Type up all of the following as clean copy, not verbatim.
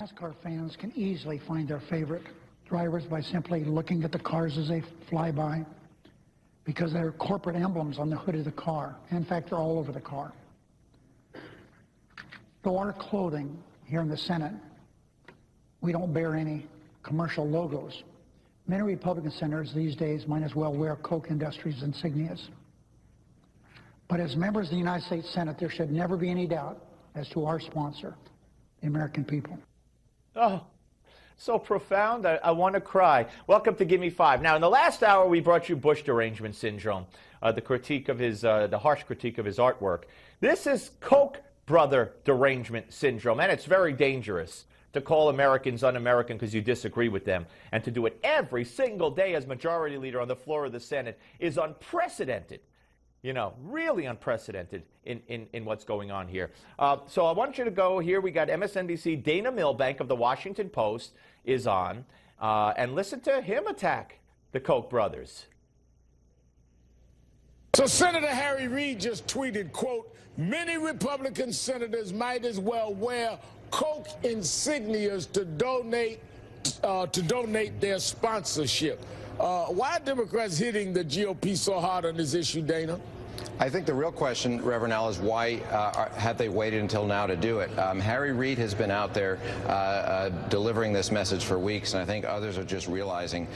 NASCAR fans can easily find their favorite drivers by simply looking at the cars as they fly by, because there are corporate emblems on the hood of the car. In fact, they're all over the car. Though our clothing here in the Senate, we don't bear any commercial logos. Many Republican senators these days might as well wear Koch Industries insignias. But as members of the United States Senate, there should never be any doubt as to our sponsor, the American people. Oh, so profound, I want to cry. Welcome to Give Me Five. Now, in the last hour, we brought you Bush derangement syndrome, the critique of his, the harsh critique of his artwork. This is Koch brother derangement syndrome, and it's very dangerous to call Americans un-American because you disagree with them, and to do it every single day as majority leader on the floor of the Senate is unprecedented. You know, really unprecedented in what's going on here. So I want you to go here. We got MSNBC. Dana Milbank of the Washington Post is on, and listen to him attack the Koch brothers. So Senator Harry Reid just tweeted, quote, "Many Republican senators might as well wear Koch insignias to donate their sponsorship." Why are Democrats hitting the GOP so hard on this issue, Dana? I think the real question, Reverend Al, is why have they waited until now to do it? Harry Reid has been out there delivering this message for weeks, and I think others are just realizing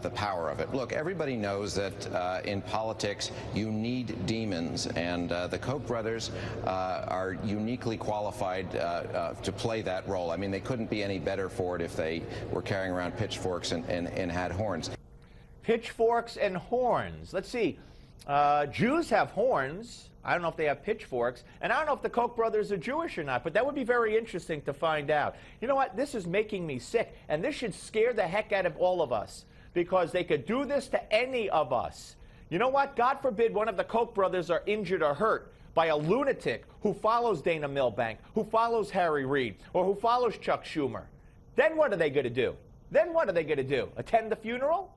the power of it. Look, everybody knows that in politics you need demons, and the Koch brothers are uniquely qualified to play that role. I mean, they couldn't be any better for it if they were carrying around pitchforks and had horns. Pitchforks and horns. Let's see. Jews have horns. I don't know if they have pitchforks. And I don't know if the Koch brothers are Jewish or not, but that would be very interesting to find out. You know what? This is making me sick, and this should scare the heck out of all of us, because they could do this to any of us. You know what? God forbid one of the Koch brothers are injured or hurt by a lunatic who follows Dana Milbank, who follows Harry Reid, or who follows Chuck Schumer. Then what are they going to do? Then what are they going to do? Attend the funeral?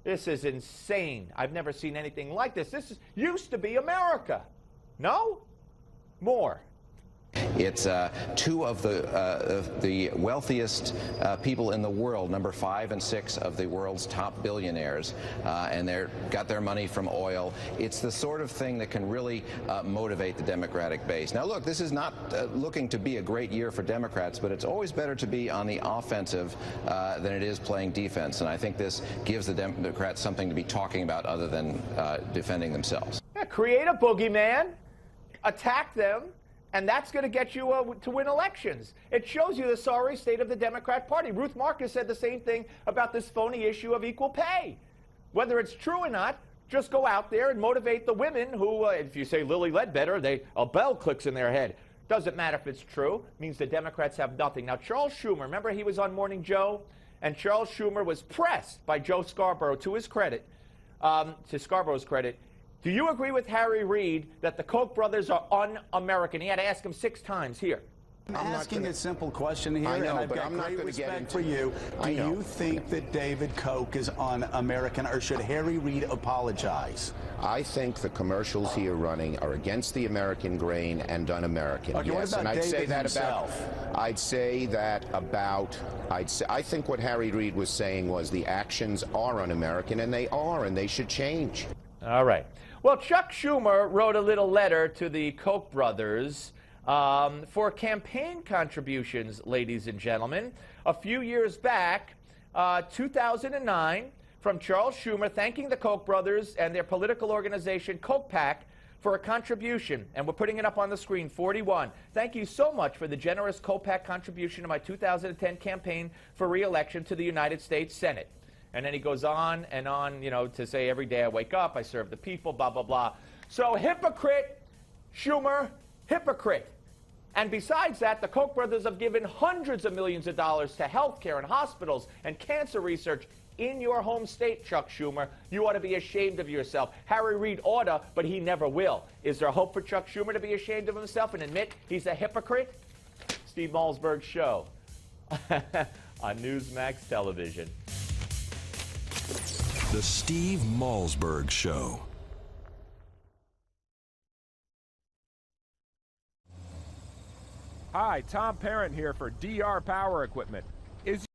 This is insane. I've never seen anything like this. This used to be America. No? More. It's two of the wealthiest people in the world, number 5 and 6 of the world's top billionaires, and they're got their money from oil. It's the sort of thing that can really motivate the Democratic base. Now, look, this is not looking to be a great year for Democrats, but it's always better to be on the offensive than it is playing defense, and I think this gives the Democrats something to be talking about other than defending themselves. Yeah, create a boogeyman, attack them, and that's going to get you to win elections. It shows you the sorry state of the Democrat Party. Ruth Marcus said the same thing about this phony issue of equal pay. Whether it's true or not, just go out there and motivate the women who, if you say Lilly Ledbetter, a bell clicks in their head. Doesn't matter if it's true. It means the Democrats have nothing. Now, Charles Schumer, remember he was on Morning Joe? And Charles Schumer was pressed by Joe Scarborough, to his credit, to Scarborough's credit. Do you agree with Harry Reid that the Koch brothers are un-American? He had to ask him 6 times here. I'm asking a simple question here, I know, and I've but got I'm not great going to get respect into for you. Do I know. you think that David Koch is un-American, or should Harry Reid apologize? I think the commercials he are running are against the American grain and un-American. Okay, what yes, about and I'd say David that himself? I think what Harry Reid was saying was the actions are un-American, and they should change. All right. Well, Chuck Schumer wrote a little letter to the Koch brothers for campaign contributions, ladies and gentlemen. A few years back, 2009, from Charles Schumer, thanking the Koch brothers and their political organization, Koch PAC, for a contribution. And we're putting it up on the screen, 41. Thank you so much for the generous Koch PAC contribution to my 2010 campaign for re-election to the United States Senate. And then he goes on and on, you know, to say every day I wake up, I serve the people, blah, blah, blah. So hypocrite, Schumer, hypocrite. And besides that, the Koch brothers have given hundreds of millions of dollars to health care and hospitals and cancer research in your home state, Chuck Schumer. You ought to be ashamed of yourself. Harry Reid oughta, but he never will. Is there hope for Chuck Schumer to be ashamed of himself and admit he's a hypocrite? Steve Malzberg's show on Newsmax Television. The Steve Malzberg Show. Hi, Tom Parent here for DR Power Equipment.